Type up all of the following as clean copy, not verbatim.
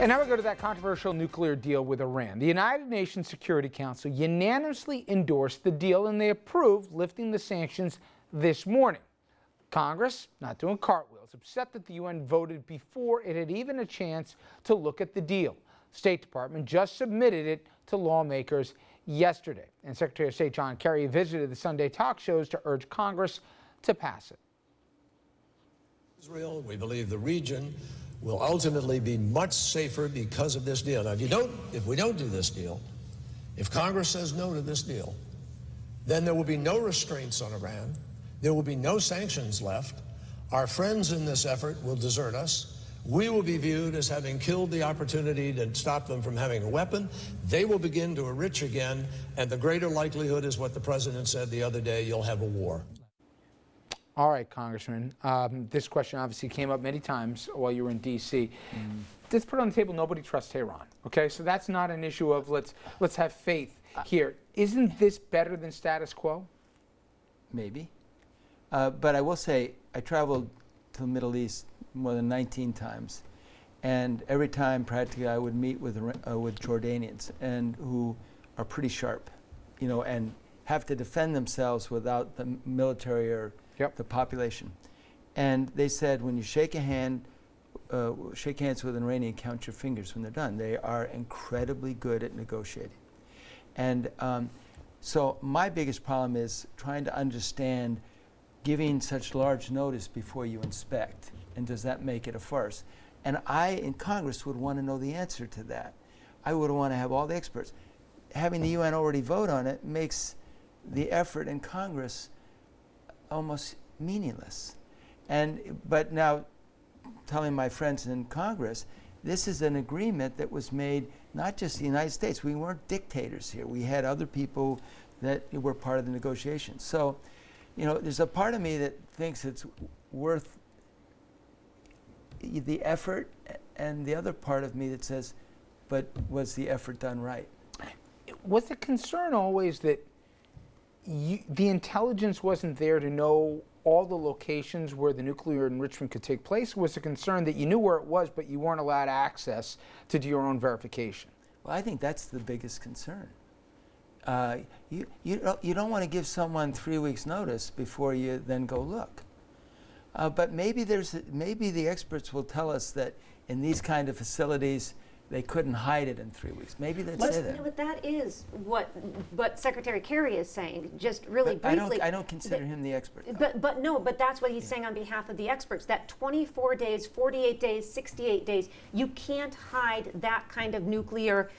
And now we go to that controversial nuclear deal with Iran. The United Nations Security Council unanimously endorsed the deal and they approved lifting the sanctions this morning. Congress, not doing cartwheels, upset that the UN voted before it had even a chance to look at the deal. The State Department just submitted it to lawmakers yesterday. And Secretary of State John Kerry visited the Sunday talk shows to urge Congress to pass it. Israel, we believe the region will ultimately be much safer because of this deal. Now, if we don't do this deal, if Congress says no to this deal, then there will be no restraints on Iran. There will be no sanctions left. Our friends in this effort will desert us. We will be viewed as having killed the opportunity to stop them from having a weapon. They will begin to enrich again, and the greater likelihood is what the president said the other day, you'll have a war. All right, Congressman. This question obviously came up many times while you were in D.C. Let's put it on the table, nobody trusts Tehran. Okay, so that's not an issue of let's have faith here. Isn't this better than status quo? Maybe. But I will say, I traveled to the Middle East more than 19 times. And every time, practically, I would meet with Jordanians and who are pretty sharp, you know, and have to defend themselves without the military or the population. And they said, when you shake hands with an Iranian, count your fingers when they're done. They are incredibly good at negotiating. And so my biggest problem is trying to understand giving such large notice before you inspect, and does that make it a farce? And I, in Congress, would want to know the answer to that. I would want to have all the experts. Having the UN already vote on it makes the effort in Congress almost meaningless. But now, telling my friends in Congress, this is an agreement that was made not just the United States. We weren't dictators here. We had other people that were part of the negotiations. So, you know, there's a part of me that thinks it's worth the effort, and the other part of me that says, but was the effort done right? Was the concern always that the intelligence wasn't there to know all the locations where the nuclear enrichment could take place? Was the concern that you knew where it was, but you weren't allowed access to do your own verification? Well, I think that's the biggest concern. You don't want to give someone 3 weeks' notice before you then go look. But maybe the experts will tell us that in these kind of facilities they couldn't hide it in 3 weeks. Maybe they'd say that. But that is what Secretary Kerry is saying. Just really briefly. I don't consider him the expert. But that's what he's saying on behalf of the experts. That 24 days, 48 days, 68 days, you can't hide that kind of nuclear.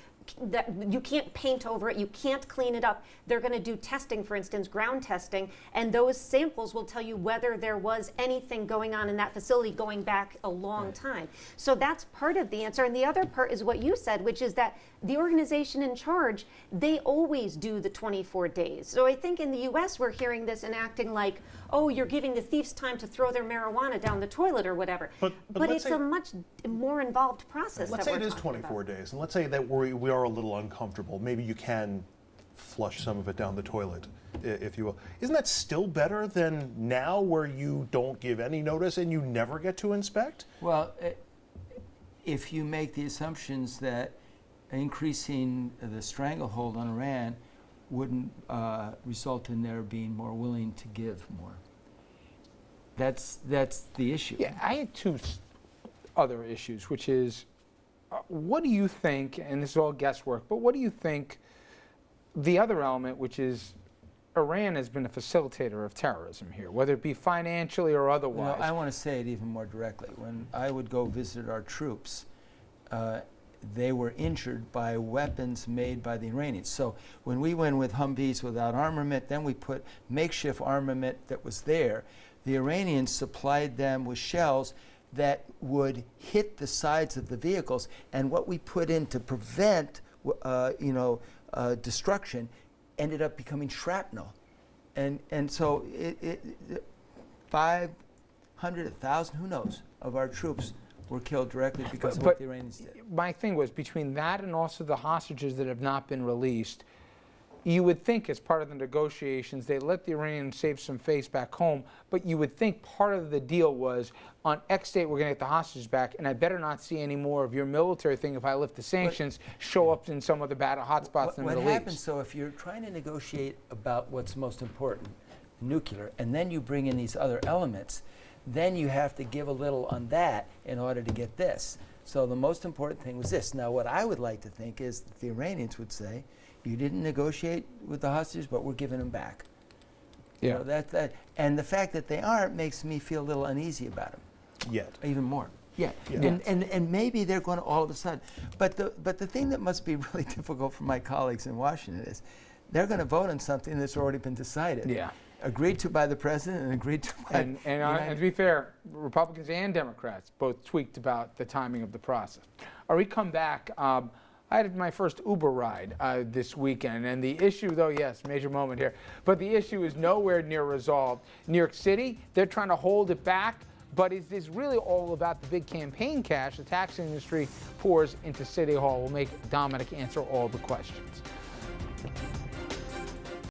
That you can't paint over it, you can't clean it up. They're going to do testing, for instance, ground testing, and those samples will tell you whether there was anything going on in that facility going back a long time. So that's part of the answer. And the other part is what you said, which is that the organization in charge, they always do the 24 days. So I think in the US we're hearing this and acting like, oh, you're giving the thieves time to throw their marijuana down the toilet or whatever. But it's a much more involved process. Let's say it is 24 days, and let's say that we are a little uncomfortable. Maybe you can flush some of it down the toilet, if you will. Isn't that still better than now, where you don't give any notice and you never get to inspect? Well, if you make the assumptions that increasing the stranglehold on Iran wouldn't result in their being more willing to give more. That's the issue. Yeah, I had two other issues, which is, what do you think, and this is all guesswork, but what do you think the other element, which is Iran has been a facilitator of terrorism here, whether it be financially or otherwise? Well, I want to say it even more directly. When I would go visit our troops, they were injured by weapons made by the Iranians. So when we went with Humvees without armament, then we put makeshift armament that was there. The Iranians supplied them with shells that would hit the sides of the vehicles, and what we put in to prevent destruction ended up becoming shrapnel. And so 500, 1,000, who knows, of our troops were killed directly because of what the Iranians did. My thing was, between that and also the hostages that have not been released, You would think as part of the negotiations, they let the Iranians save some face back home, but you would think part of the deal was on X date we're going to get the hostages back, and I better not see any more of your military thing if I lift the sanctions, show up in some of the battle hotspots in the What Middle happens, East. so if you're trying to negotiate about what's most important, nuclear, and then you bring in these other elements, then you have to give a little on that in order to get this. So the most important thing was this. Now, what I would like to think is that the Iranians would say, you didn't negotiate with the hostages, but we're giving them back. You Yeah. know, that. And the fact that they aren't makes me feel a little uneasy about them. Yet. Even more. Yeah. Yeah. And maybe they're going to all of a sudden. But the thing that must be really difficult for my colleagues in Washington is they're going to vote on something that's already been decided. Yeah. Agreed to by the president and agreed to by And to be fair, Republicans and Democrats both tweaked about the timing of the process. All right, we come back. I had my first Uber ride this weekend, and the issue, though, yes, major moment here, but the issue is nowhere near resolved. New York City, they're trying to hold it back, but it is really all about the big campaign cash the taxi industry pours into City Hall. We'll make Dominic answer all the questions.